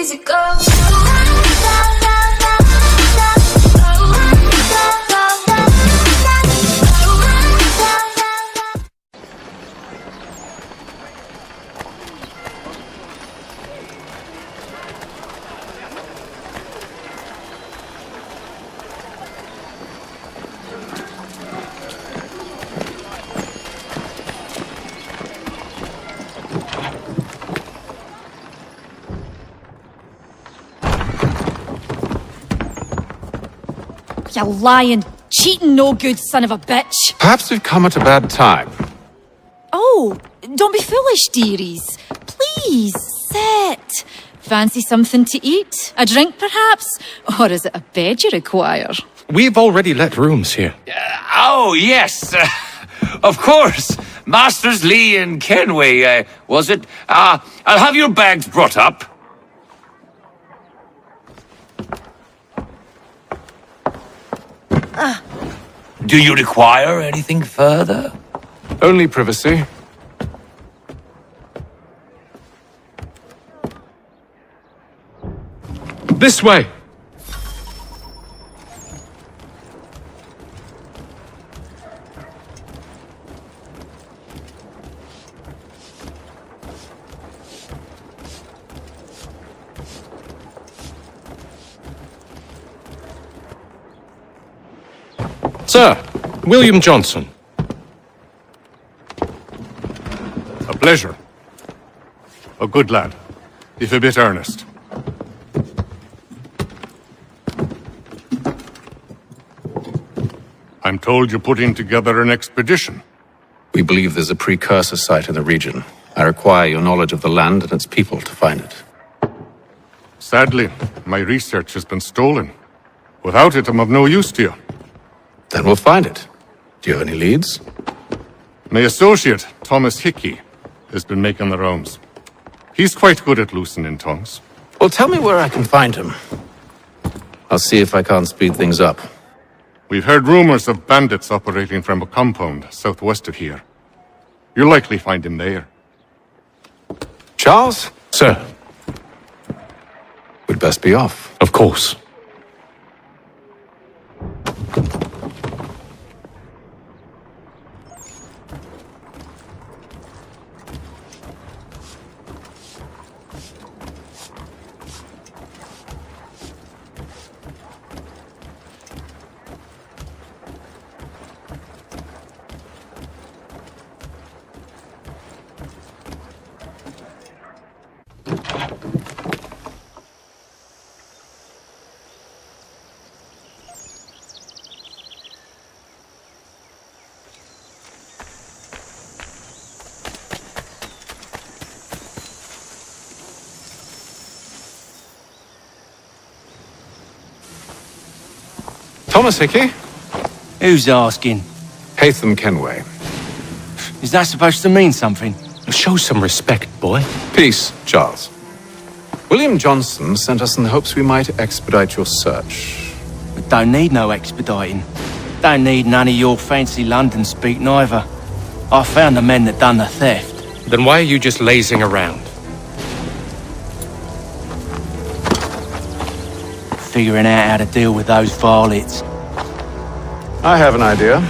easy go. You lying, cheating, no good son of a bitch. Perhaps we've come at a bad time. Oh, don't be foolish, dearies. Please, sit. Fancy something to eat? A drink, perhaps? Or is it a bed you require? We've already let rooms here. Oh, yes. Of course. Masters Lee and Kenway, was it? I'll have your bags brought up. Do you require anything further? Only privacy. This way! Sir, William Johnson. A pleasure. A good lad, if a bit earnest. I'm told you're putting together an expedition. We believe there's a precursor site in the region. I require your knowledge of the land and its people to find it. Sadly, my research has been stolen. Without it, I'm of no use to you. Then we'll find it. Do you have any leads? My associate, Thomas Hickey, has been making the rounds. He's quite good at loosening tongues. Well, tell me where I can find him. I'll see if I can't speed things up. We've heard rumors of bandits operating from a compound southwest of here. You'll likely find him there. Charles? Sir. We'd best be off. Of course. Thomas Hickey? Who's asking? Haytham Kenway. Is that supposed to mean something? Show some respect, boy. Peace, Charles. William Johnson sent us in the hopes we might expedite your search. We don't need no expediting. Don't need none of your fancy London speak neither. I found the men that done the theft. Then why are you just lazing around? Figuring out how to deal with those varlets. I have an idea.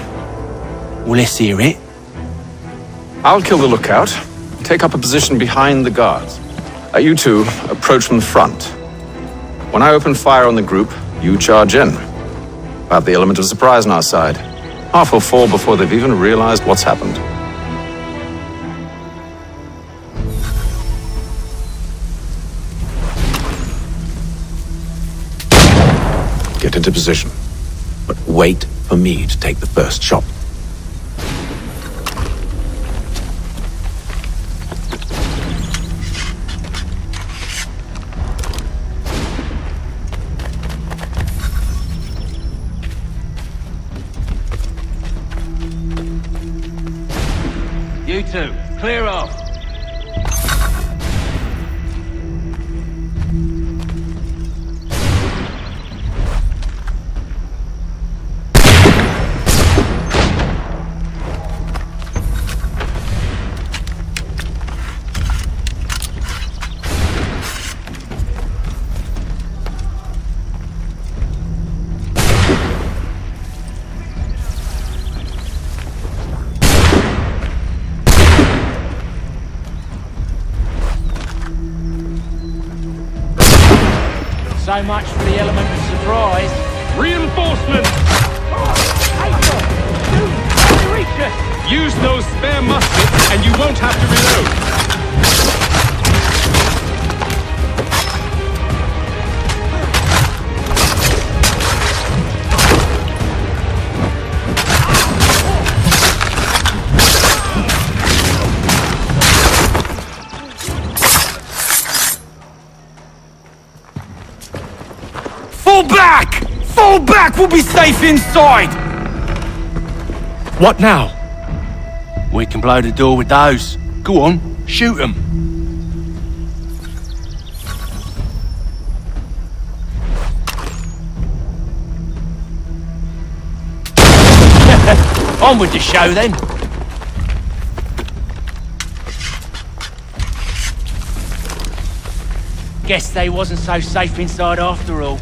Well, let's hear it. I'll kill the lookout, take up a position behind the guards. You two approach from the front. When I open fire on the group, you charge in. I have the element of surprise on our side. Half will fall before they've even realized what's happened. Get into position, but wait for me to take the first shot. You two, clear off. So much for the element of surprise. Reinforcements! Use those spare muskets and you won't have to reload. Fall back! Fall back! We'll be safe inside! What now? We can blow the door with those. Go on, shoot them. On with the show then. Guess they wasn't so safe inside after all.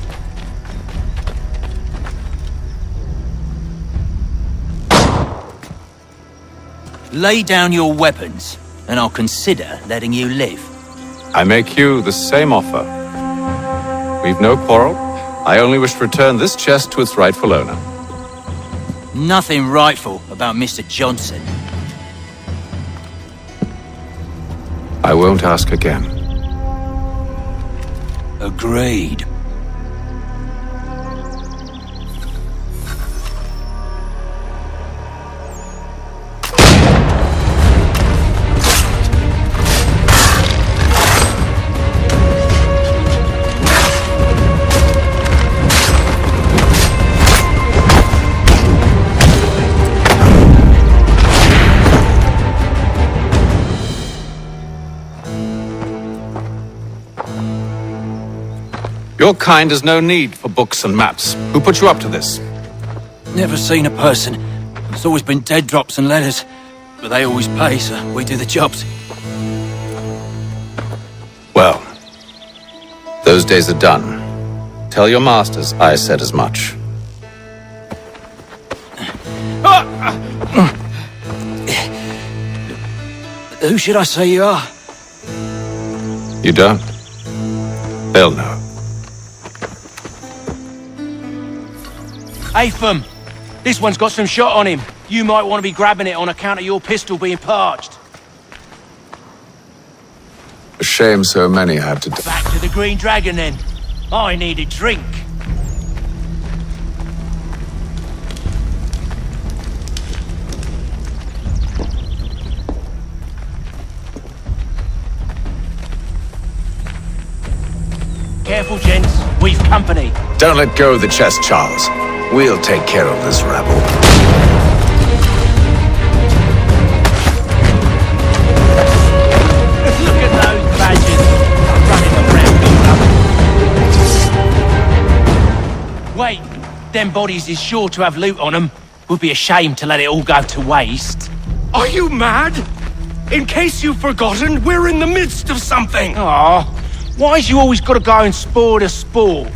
Lay down your weapons, and I'll consider letting you live. I make you the same offer. We've no quarrel. I only wish to return this chest to its rightful owner. Nothing rightful about Mr. Johnson. I won't ask again. Agreed. Your kind has no need for books and maps. Who put you up to this? Never seen a person. There's always been dead drops and letters. But they always pay, so we do the jobs. Well, those days are done. Tell your masters I said as much. Who should I say you are? You don't? They'll know. Atham, this one's got some shot on him. You might want to be grabbing it on account of your pistol being parched. A shame so many had to die. Back to the Green Dragon then. I need a drink. Careful, gents. We've company. Don't let go of the chest, Charles. We'll take care of this rabble. Look at those badges running around. Wait, them bodies is sure to have loot on them. Would be a shame to let it all go to waste. Are you mad? In case you've forgotten, we're in the midst of something! Aw, why's you always got to go and spoil the sport?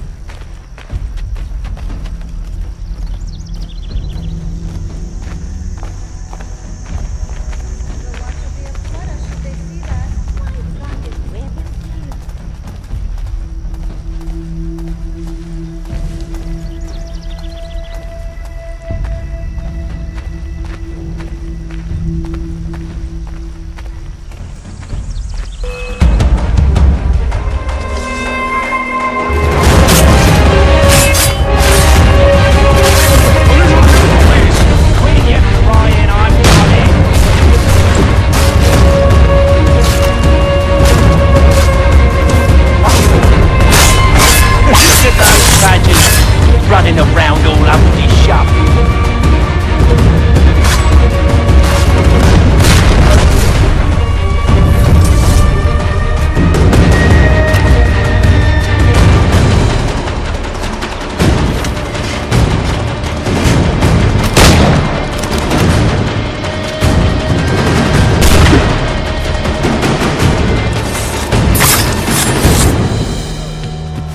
Running around all over this shop.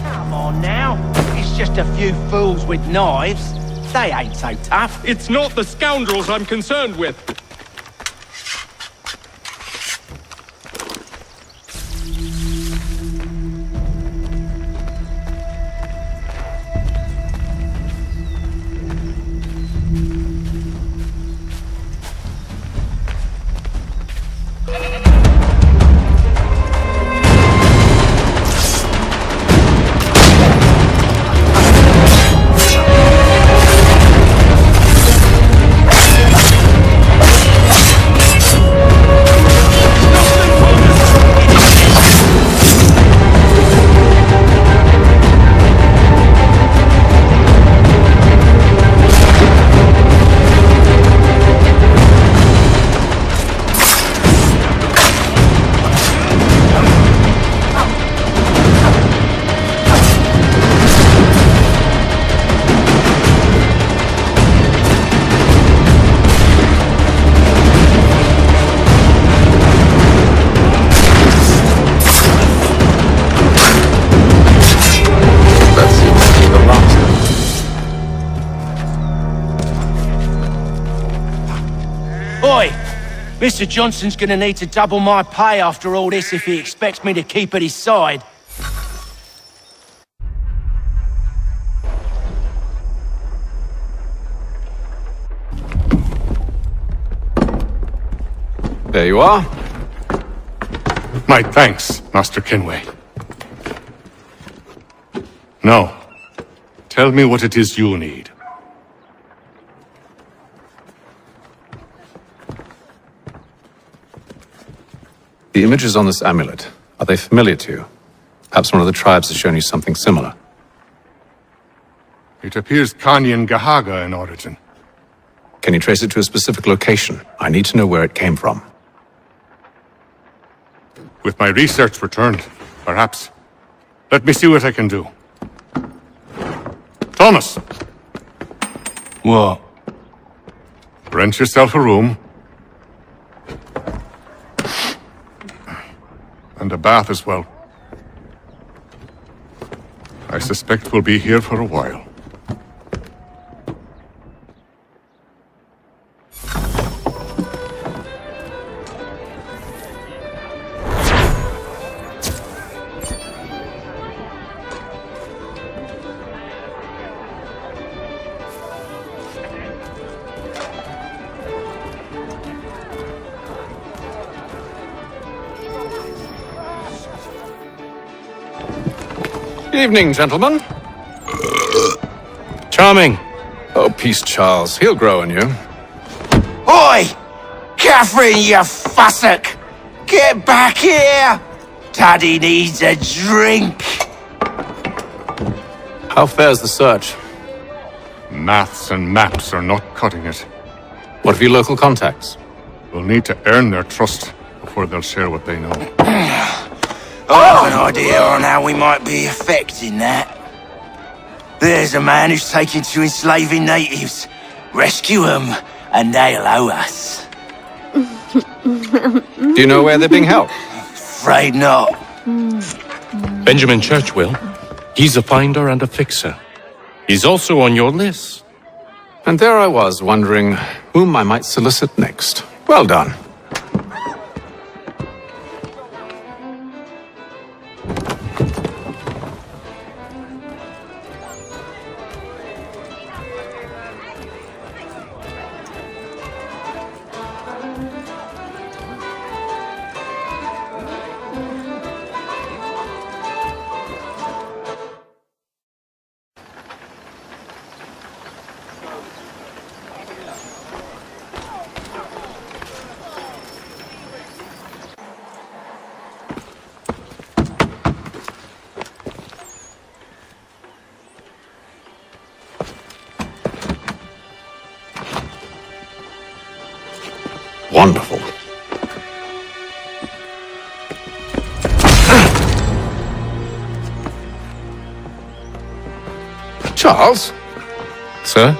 Come on now. It's just a few fools with knives. They ain't so tough. It's not the scoundrels I'm concerned with. Mr. Johnson's gonna need to double my pay after all this if he expects me to keep at his side. There you are. My thanks, Master Kenway. Now, tell me what it is you need. The images on this amulet, are they familiar to you? Perhaps one of the tribes has shown you something similar. It appears Kanyan Gahaga in origin. Can you trace it to a specific location? I need to know where it came from. With my research returned, perhaps. Let me see what I can do. Thomas! What? Rent yourself a room. And a bath as well. I suspect we'll be here for a while. Evening, gentlemen. Charming. Oh, peace, Charles. He'll grow on you. Oi! Catherine, you fussock! Get back here! Daddy needs a drink! How fares the search? Maths and maps are not cutting it. What of your local contacts? We'll need to earn their trust before they'll share what they know. I have an idea on how we might be affecting that. There's a man who's taken to enslaving natives. Rescue them, and they'll owe us. Do you know where they're being held? Afraid not. Benjamin Churchwill. He's a finder and a fixer. He's also on your list. And there I was, wondering whom I might solicit next. Well done. Wonderful. Charles? Sir?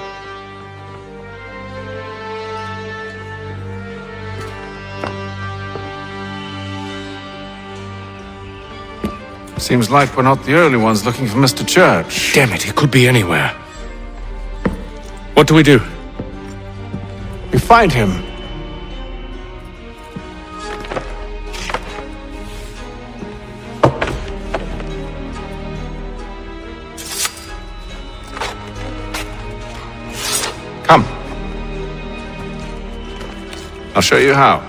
Seems like we're not the only ones looking for Mr. Church. Damn it, he could be anywhere. What do we do? We find him. Come. I'll show you how.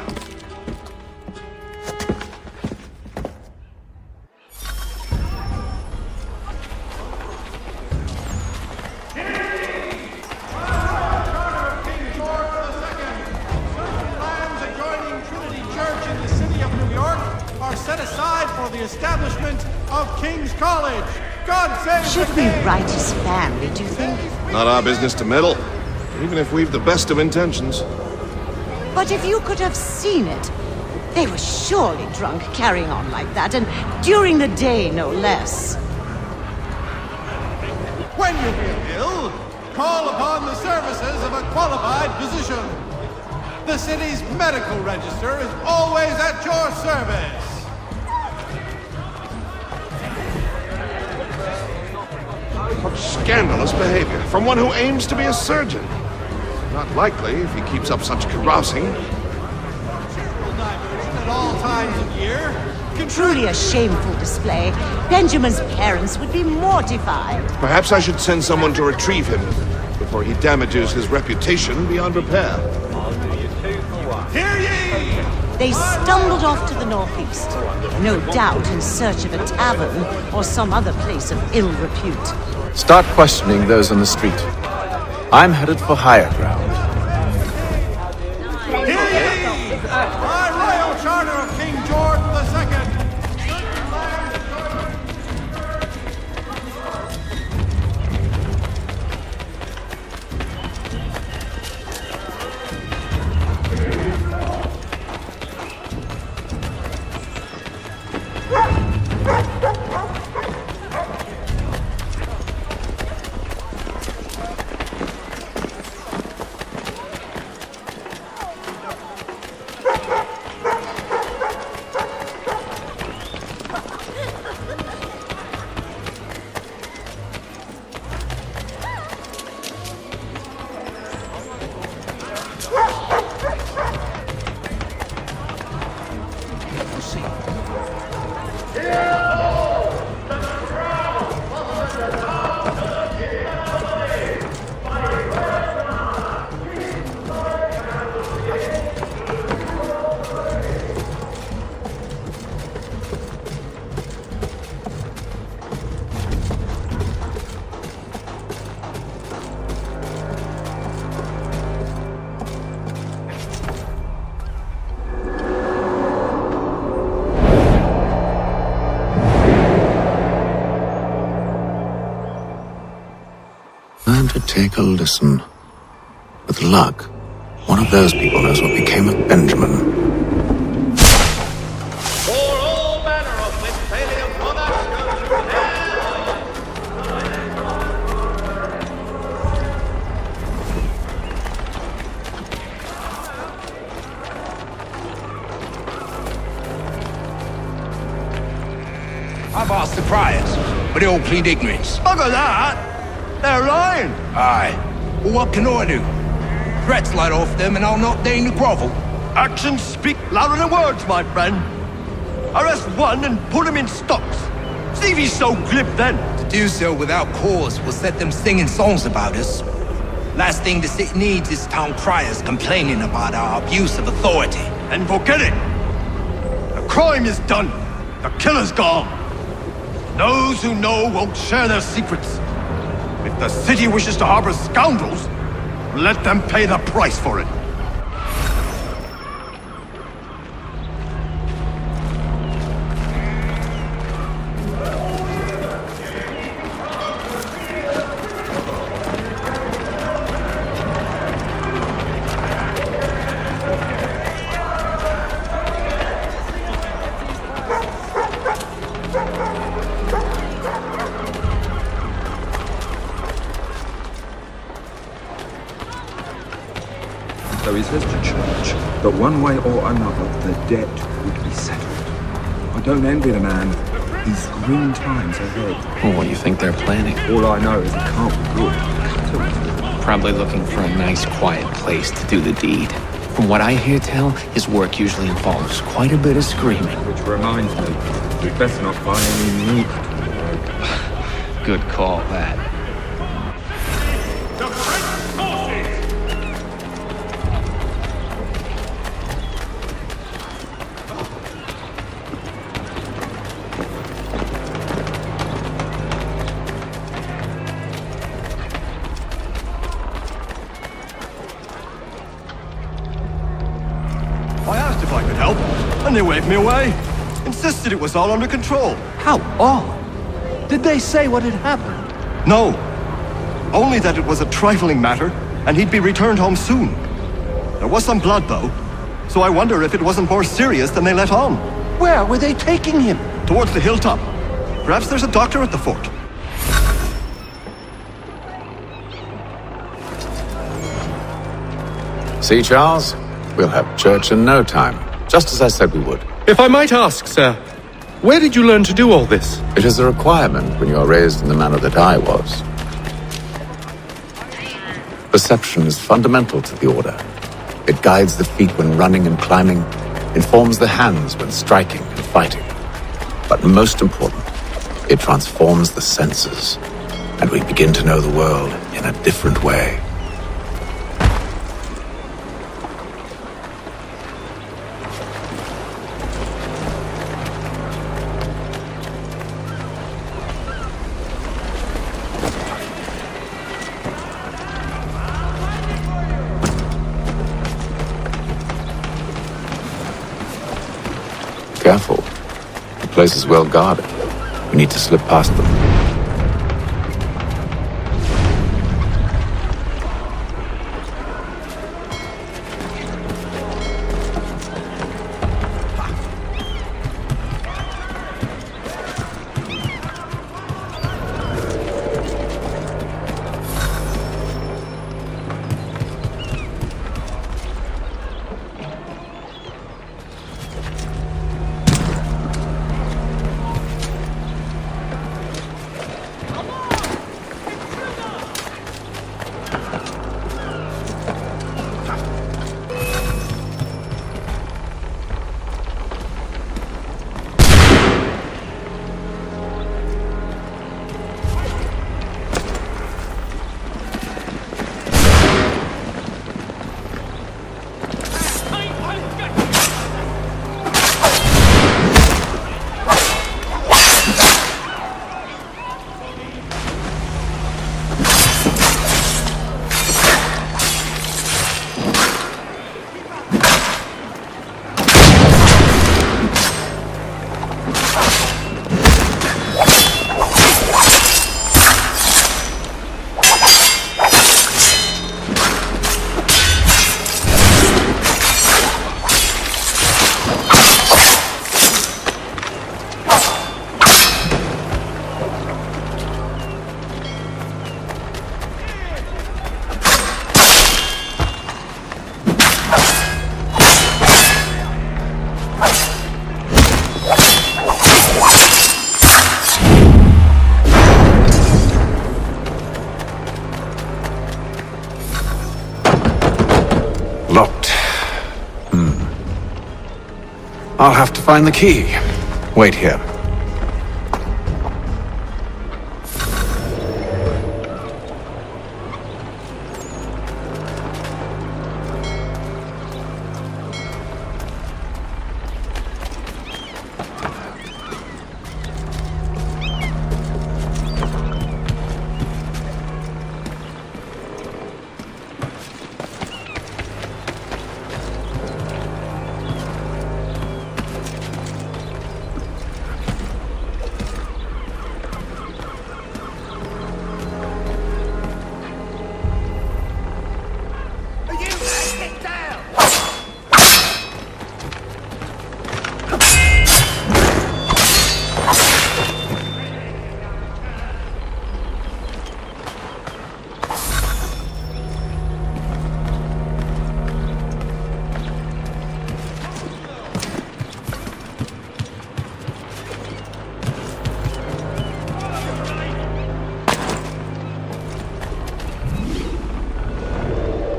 Should we write his family, do you think? Not our business to meddle, even if we've the best of intentions. But if you could have seen it, they were surely drunk carrying on like that, and during the day, no less. When you feel ill, call upon the services of a qualified physician. The city's medical register is always at your service. Scandalous behavior from one who aims to be a surgeon. Not likely if he keeps up such carousing. Truly a shameful display. Benjamin's parents would be mortified. Perhaps I should send someone to retrieve him before he damages his reputation beyond repair. Hear ye! They stumbled off to the northeast, no doubt in search of a tavern or some other place of ill repute. Start questioning those on the street. I'm headed for higher ground. Hear ye! By royal charter of King George II. Learn to take a listen. With luck, one of those people knows what became of Benjamin. For all manner of Westphalian products go to I've asked the criers, but they all plead ignorance. Bugger that! They're lying! Aye. Well, what can I do? Threats light off them and I'll not deign to grovel. Actions speak louder than words, my friend. Arrest one and put him in stocks. See if he's so glib then. To do so without cause will set them singing songs about us. Last thing the city needs is town criers complaining about our abuse of authority. And forget it. The crime is done. The killer's gone. Those who know won't share their secrets. If the city wishes to harbor scoundrels, let them pay the price for it. So he says to Church that one way or another the debt would be settled. I don't envy the man. He's grim times ahead. Oh, what do you think they're planning? All I know is it can't be good. Probably looking for a nice, quiet place to do the deed. From what I hear tell, his work usually involves quite a bit of screaming. Which reminds me, we'd best not buy any meat tomorrow. Good call, that. I asked if I could help, and they waved me away. Insisted it was all under control. How odd. Did they say what had happened? No. Only that it was a trifling matter, and he'd be returned home soon. There was some blood, though, so I wonder if it wasn't more serious than they let on. Where were they taking him? Towards the hilltop. Perhaps there's a doctor at the fort. See, Charles? We'll have church in no time, just as I said we would. If I might ask, sir, where did you learn to do all this? It is a requirement when you are raised in the manner that I was. Perception is fundamental to the order. It guides the feet when running and climbing, informs the hands when striking and fighting. But most important, it transforms the senses, and we begin to know the world in a different way. Careful. The place is well guarded. We need to slip past them. Locked. I'll have to find the key. Wait here.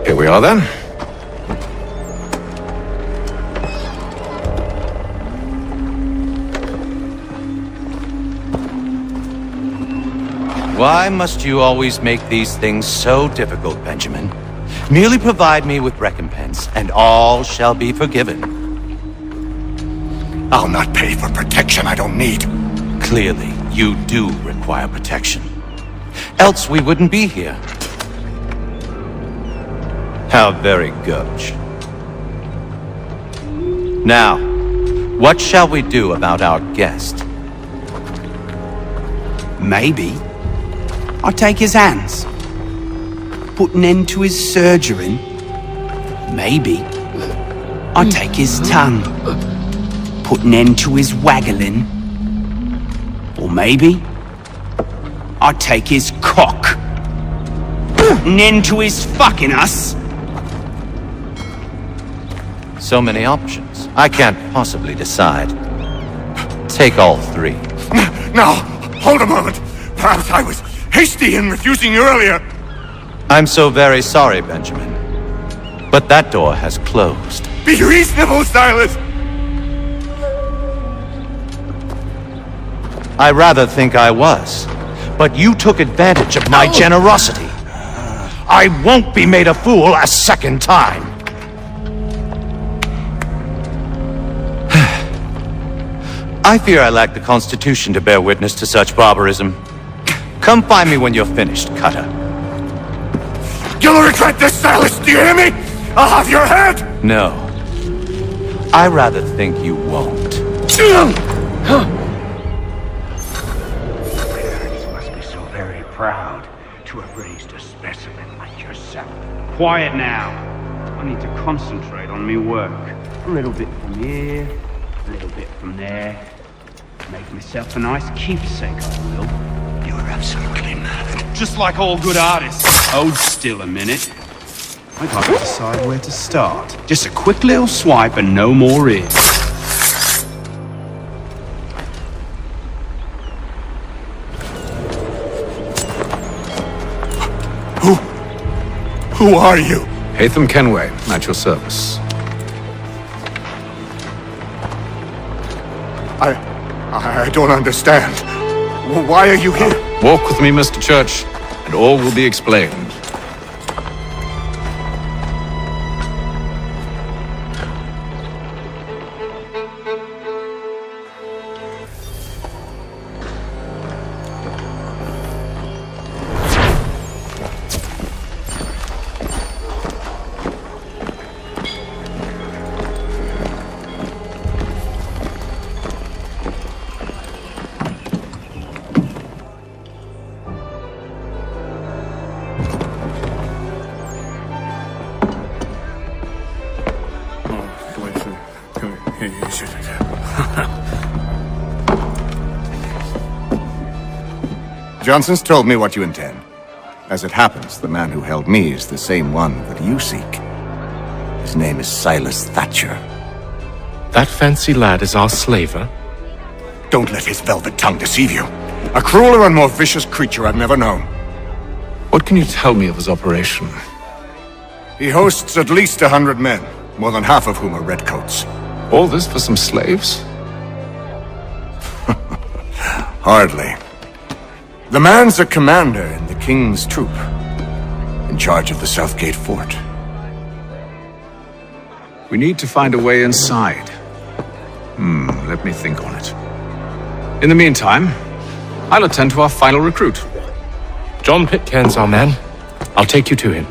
Here we are then. Why must you always make these things so difficult, Benjamin? Merely provide me with recompense, and all shall be forgiven. I'll not pay for protection I don't need. Clearly, you do require protection. Else we wouldn't be here. How very gauche. Now, what shall we do about our guest? Maybe I'll take his hands. Put an end to his surgering. Maybe I'll take his tongue. Put an end to his waggling. Or maybe I'll take his cock. Put an end to his fucking us. So many options. I can't possibly decide. Take all three. Now, hold a moment. Perhaps I was hasty in refusing you earlier. I'm so very sorry, Benjamin. But that door has closed. Be reasonable, Silas. I rather think I was. But you took advantage of my generosity. I won't be made a fool a second time. I fear I lack the constitution to bear witness to such barbarism. Come find me when you're finished, Cutter. You'll regret this, Silas, do you hear me? I'll have your head! No. I rather think you won't. You must be so very proud to have raised a specimen like yourself. Quiet now. I need to concentrate on me work. A little bit from here, a little bit from there. Make myself a nice keepsake, I will. You're absolutely mad. Just like all good artists. Hold still a minute. I gotta decide where to start. Just a quick little swipe and no more is. Who are you? Haytham Kenway, at your service. I don't understand. Why are you here? Walk with me, Mr. Church, and all will be explained. Johnson's told me what you intend. As it happens, the man who held me is the same one that you seek. His name is Silas Thatcher. That fancy lad is our slaver? Don't let his velvet tongue deceive you. A crueler and more vicious creature I've never known. What can you tell me of his operation? He hosts at least 100 men, more than half of whom are redcoats. All this for some slaves? Hardly. The man's a commander in the King's troop, in charge of the Southgate Fort. We need to find a way inside. Let me think on it. In the meantime, I'll attend to our final recruit. John Pitcairn's our man. I'll take you to him.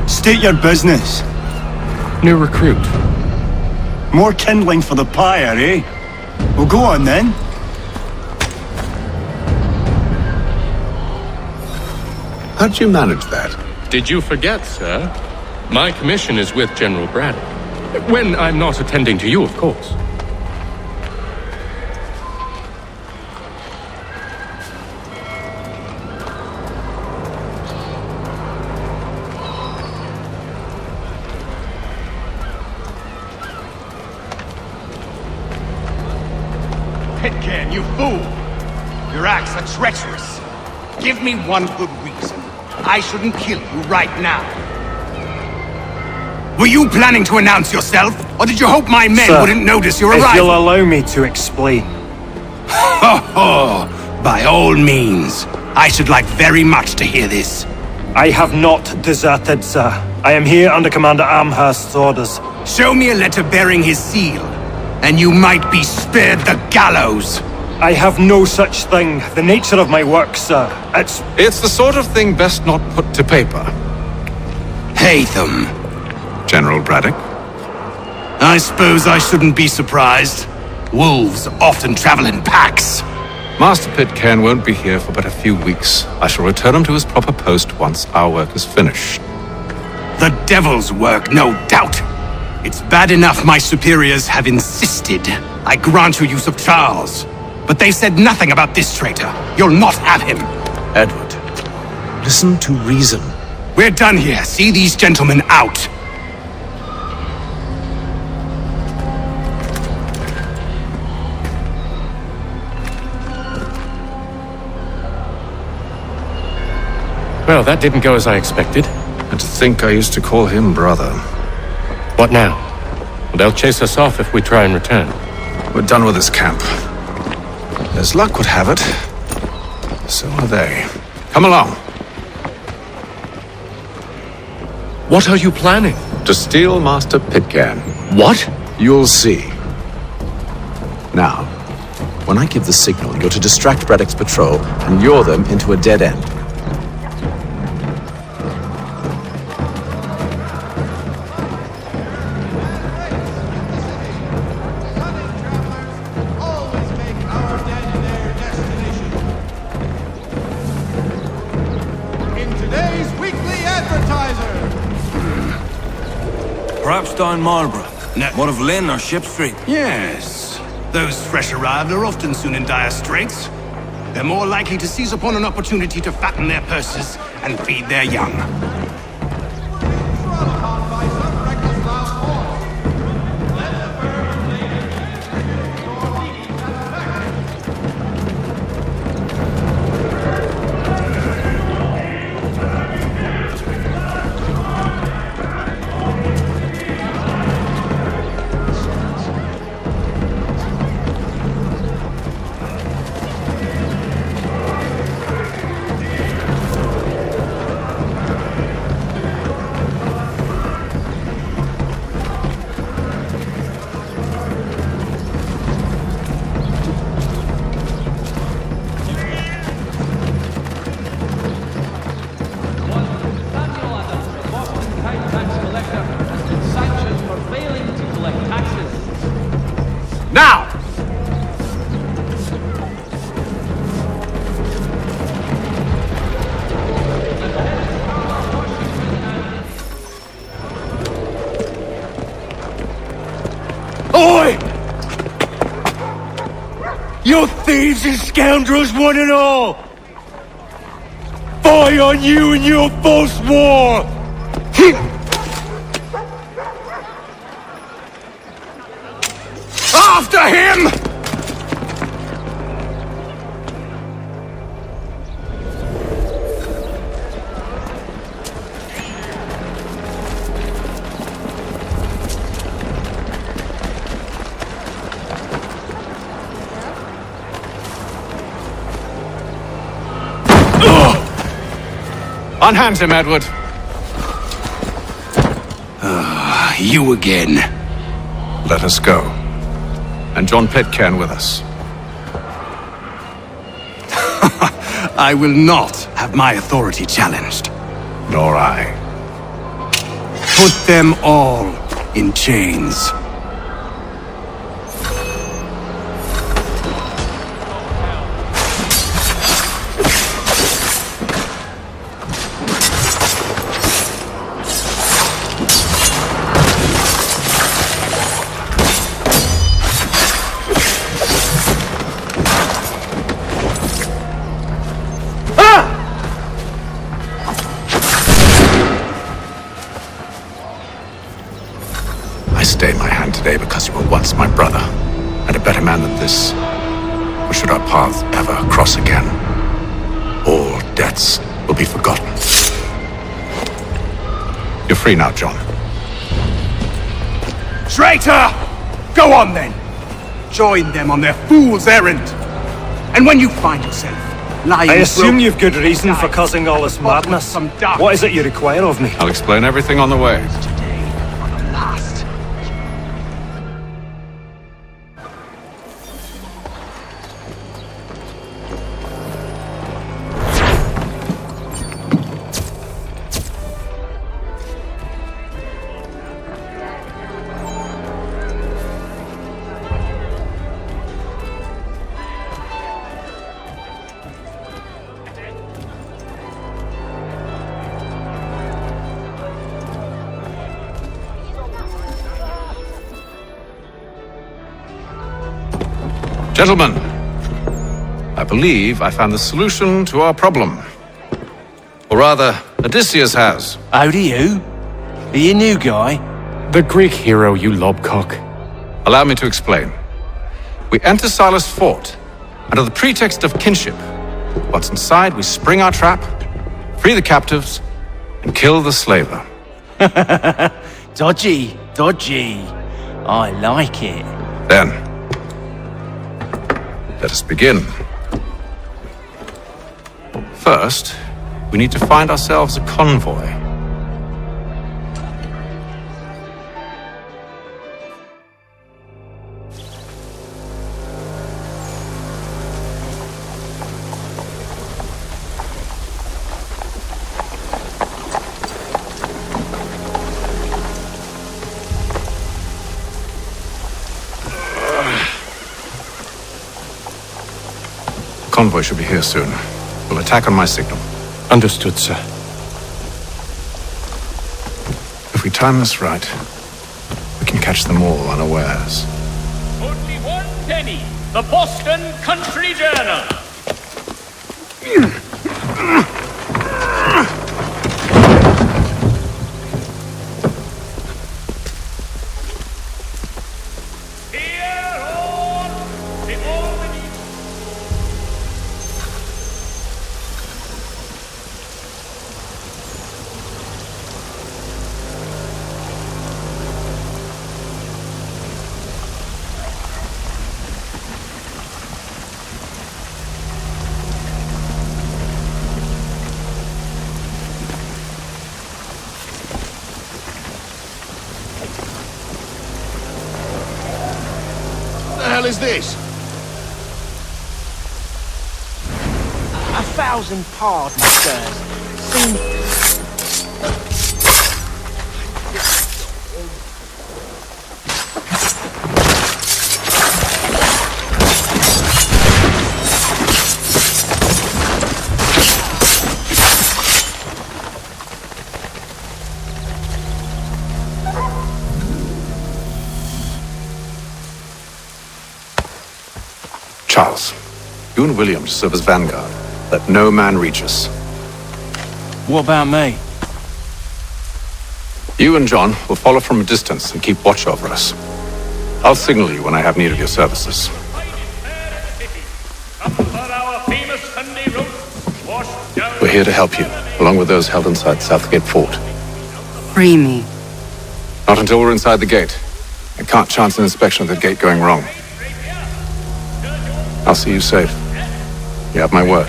State your business. New recruit. More kindling for the pyre, eh? Well, go on then. How'd you manage that? Did you forget, sir? My commission is with General Braddock. When I'm not attending to you, of course. Pitcairn, you fool! Your acts are treacherous. Give me one good reason I shouldn't kill you right now. Were you planning to announce yourself, or did you hope my men wouldn't notice your arrival? If you'll allow me to explain. Ho ho! By all means. I should like very much to hear this. I have not deserted, sir. I am here under Commander Amherst's orders. Show me a letter bearing his seal, and you might be spared the gallows. I have no such thing. The nature of my work, sir, It's the sort of thing best not put to paper. Haytham. General Braddock? I suppose I shouldn't be surprised. Wolves often travel in packs. Master Pitcairn won't be here for but a few weeks. I shall return him to his proper post once our work is finished. The devil's work, no doubt. It's bad enough my superiors have insisted I grant you use of Charles. But they said nothing about this traitor. You'll not have him. Edward, listen to reason. We're done here. See these gentlemen out. Well, that didn't go as I expected. And to think I used to call him brother. What now? They'll chase us off if we try and return. We're done with this camp. As luck would have it, so are they. Come along. What are you planning? To steal Master Pitcairn. What? You'll see. Now, when I give the signal, you're to distract Braddock's patrol and lure them into a dead end. Perhaps down Marlborough. One of Lynn or Ship Street. Yes. Those fresh arrived are often soon in dire straits. They're more likely to seize upon an opportunity to fatten their purses and feed their young. Now! Oi! You thieves and scoundrels, one and all! Fie on you and your false war! After him! Unhand him, Edward. You again. Let us go. And John Pitcairn with us. I will not have my authority challenged. Nor I. Put them all in chains. I stay my hand today because you were once my brother, and a better man than this. Or should our paths ever cross again, all debts will be forgotten. You're free now, John. Traitor! Go on then! Join them on their fool's errand! And when you find yourself lying... I assume you've good reason for causing all this madness. What is it you require of me? I'll explain everything on the way. Gentlemen, I believe I found the solution to our problem. Or rather, Odysseus has. How do you? Are you a new guy? The Greek hero, you lobcock. Allow me to explain. We enter Silas' fort, under the pretext of kinship. Once inside, we spring our trap, Free the captives and kill the slaver. Dodgy, dodgy. I like it. Then, let us begin. First, we need to find ourselves a convoy. Convoy should be here soon. We'll attack on my signal. Understood, sir. If we time this right, we can catch them all unawares. 41 Penny, the Boston Country Journal. What the hell is this? 1,000 pardons, sirs. Charles, you and William serve as vanguard. Let no man reach us. What about me? You and John will follow from a distance and keep watch over us. I'll signal you when I have need of your services. We're here to help you, along with those held inside Southgate Fort. Free me. Not until we're inside the gate. I can't chance an inspection of the gate going wrong. I'll see you safe. You have my word.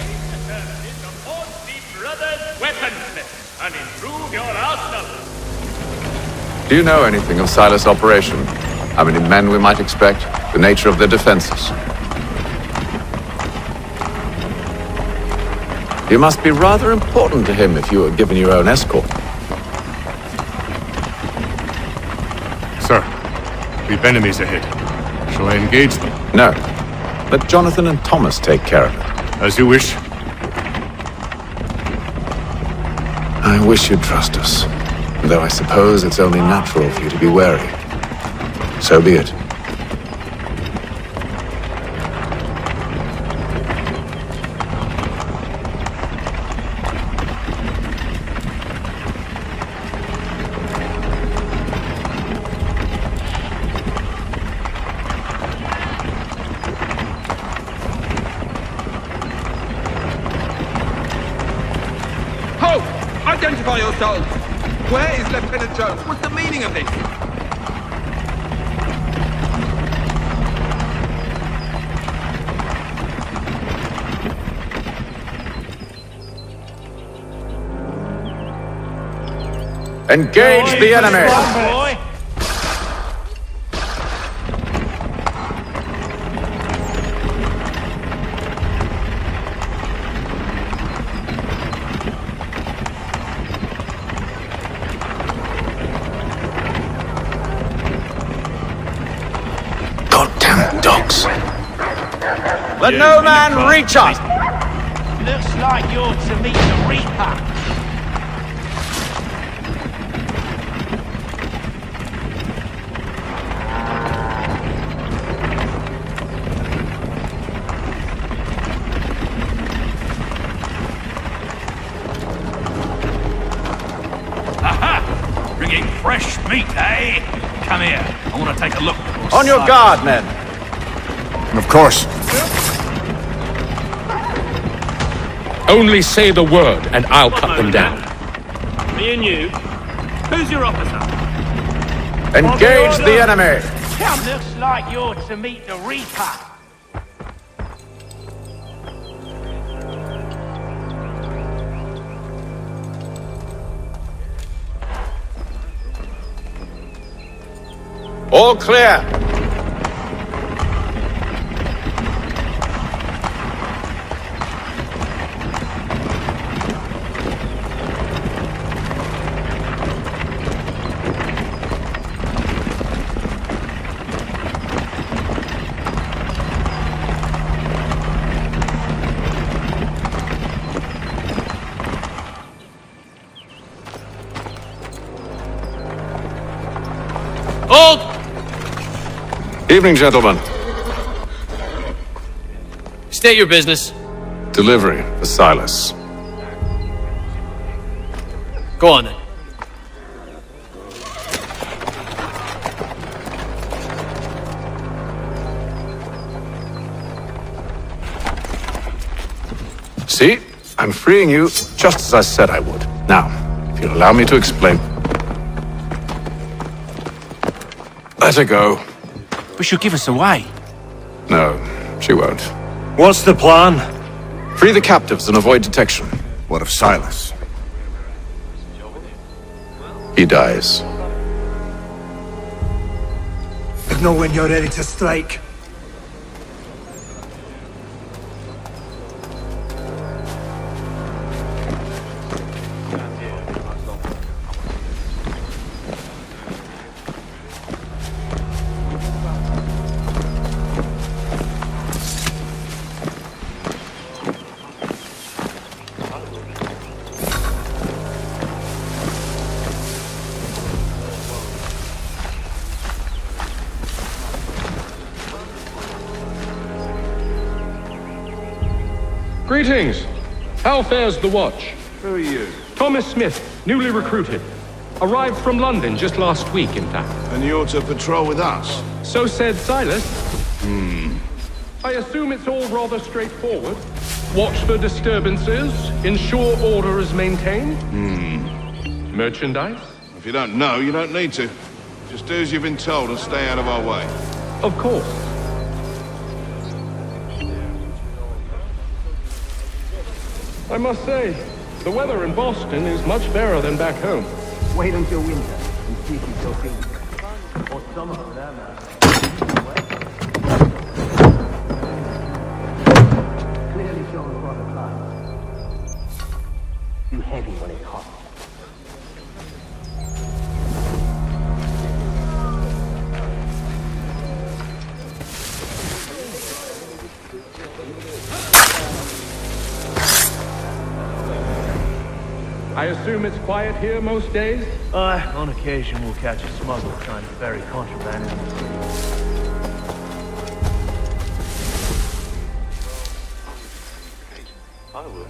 Do you know anything of Silas' operation? How many men we might expect? The nature of their defenses? You must be rather important to him if you were given your own escort. Sir, we've enemies ahead. Shall I engage them? No. Let Jonathan and Thomas take care of it. As you wish. I wish you'd trust us. Though I suppose it's only natural for you to be wary. So be it. Halt! Identify yourselves! Where is Lieutenant Jones? What's the meaning of this? Engage the enemy! Goddamn dogs. Let no man reach us! Looks like you're to meet the Reaper. Aha! Bringing fresh meat, eh? Come here. I want to take a look. On your guard, men. Of course. Only say the word, and I'll cut them down. Me and you. Who's your officer? Engage the enemy! Looks like you're to meet the Reaper. All clear! Hold! Evening, gentlemen. State your business. Delivery for Silas. Go on then. See? I'm freeing you just as I said I would. Now, if you'll allow me to explain. Let her go. But she'll give us away. No, she won't. What's the plan? Free the captives and avoid detection. What of Silas? He dies. Know when you're ready to strike. Greetings. How fares the watch? Who are you? Thomas Smith, newly recruited. Arrived from London just last week, in fact. And you're to patrol with us? So said Silas. I assume it's all rather straightforward. Watch for disturbances, ensure order is maintained. Merchandise? If you don't know, you don't need to. Just do as you've been told and stay out of our way. Of course. I must say, the weather in Boston is much better than back home. Wait until winter and see if you still feel it. Or summer for that matter. Clearly shown for the clouds. Too heavy when it's hot. I assume it's quiet here most days? On occasion we'll catch a smuggler trying to ferry contraband into the city. I will.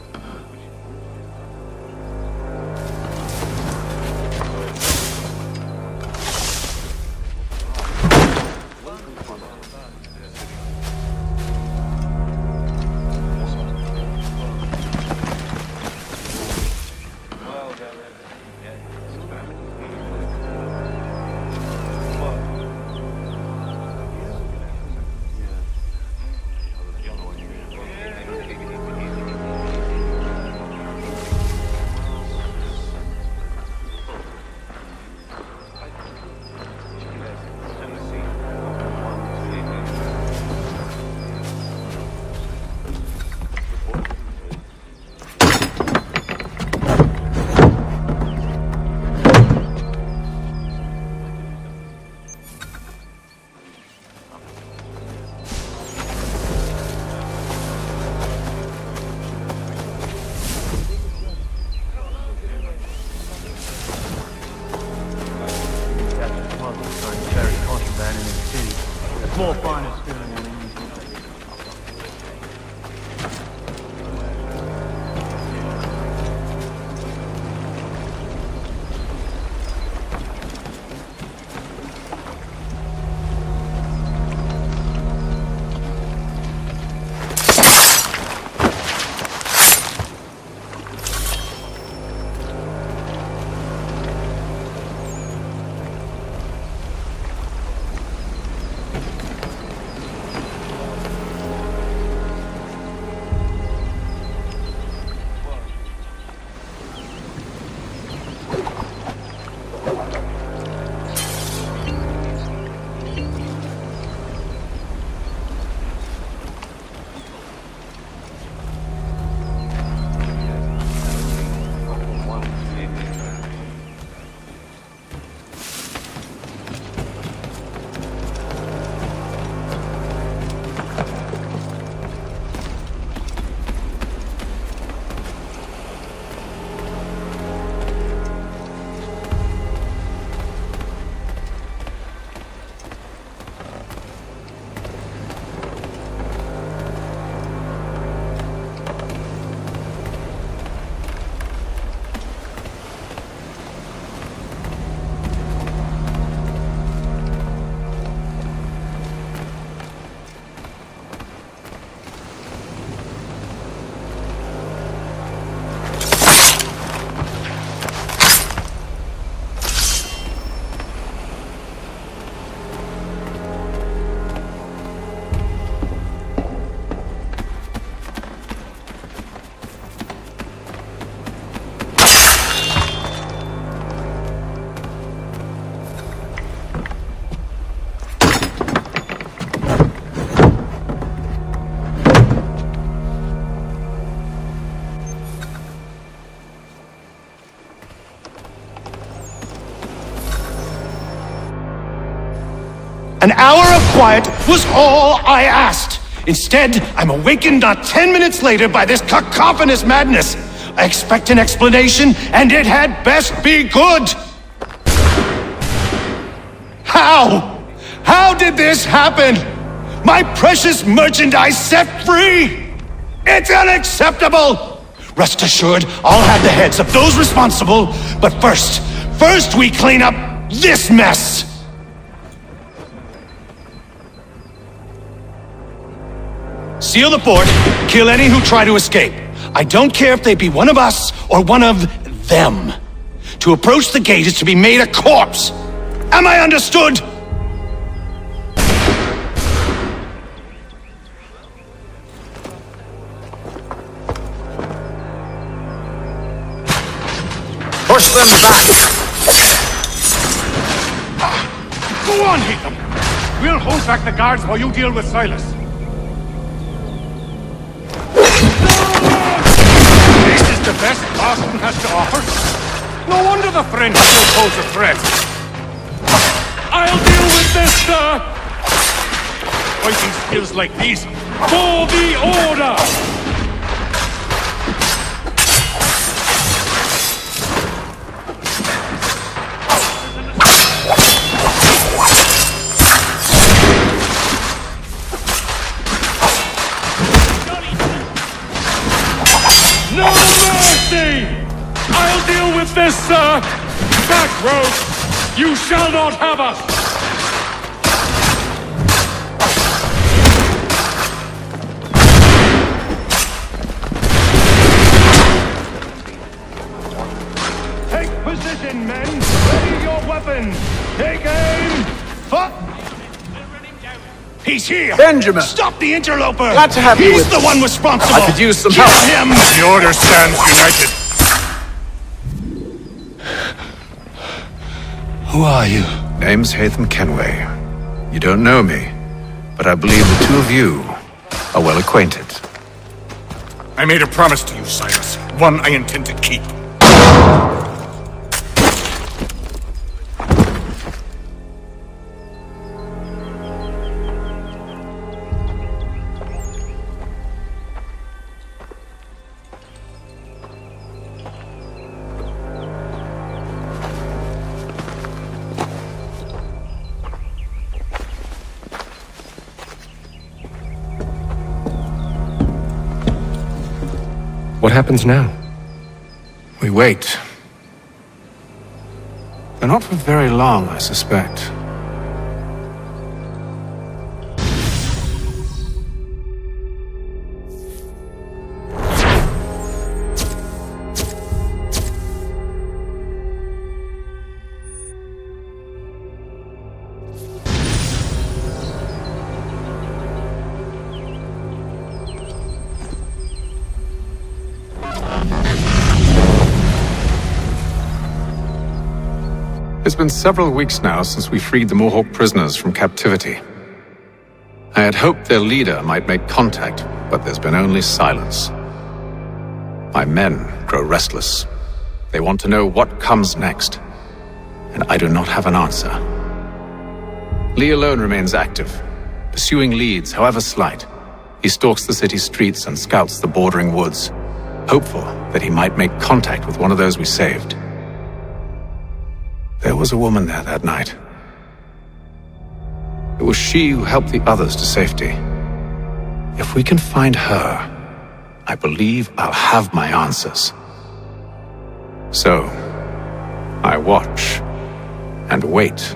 An hour of quiet was all I asked. Instead, I'm awakened not 10 minutes later by this cacophonous madness. I expect an explanation, and it had best be good. How? How did this happen? My precious merchandise set free! It's unacceptable! Rest assured, I'll have the heads of those responsible, but first we clean up this mess! Seal the fort, kill any who try to escape. I don't care if they be one of us or one of them. To approach the gate is to be made a corpse. Am I understood? Push them back! Go on, Haytham! We'll hold back the guards while you deal with Silas. This is the best Boston has to offer. No wonder the French still pose a threat. I'll deal with this, sir! Fighting skills like these. For the order! No mercy! I'll deal with this, sir! Back, rogue! You shall not have us! Take position, men! Ready your weapons! Take aim! Fuck! He's here! Benjamin! Stop the interloper! Glad to have you He's with the us. one responsible! I could use some Kill help. him! The Order stands united. Who are you? Name's Haytham Kenway. You don't know me, but I believe the two of you are well acquainted. I made a promise to you, Silas. One I intend to keep. What happens now? We wait. But not for very long, I suspect. It's been several weeks now since we freed the Mohawk prisoners from captivity. I had hoped their leader might make contact, but there's been only silence. My men grow restless. They want to know what comes next, and I do not have an answer. Lee alone remains active, pursuing leads, however slight. He stalks the city streets and scouts the bordering woods, hopeful that he might make contact with one of those we saved. There was a woman there that night. It was she who helped the others to safety. If we can find her, I believe I'll have my answers. So, I watch and wait,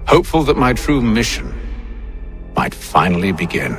hopeful that my true mission might finally begin.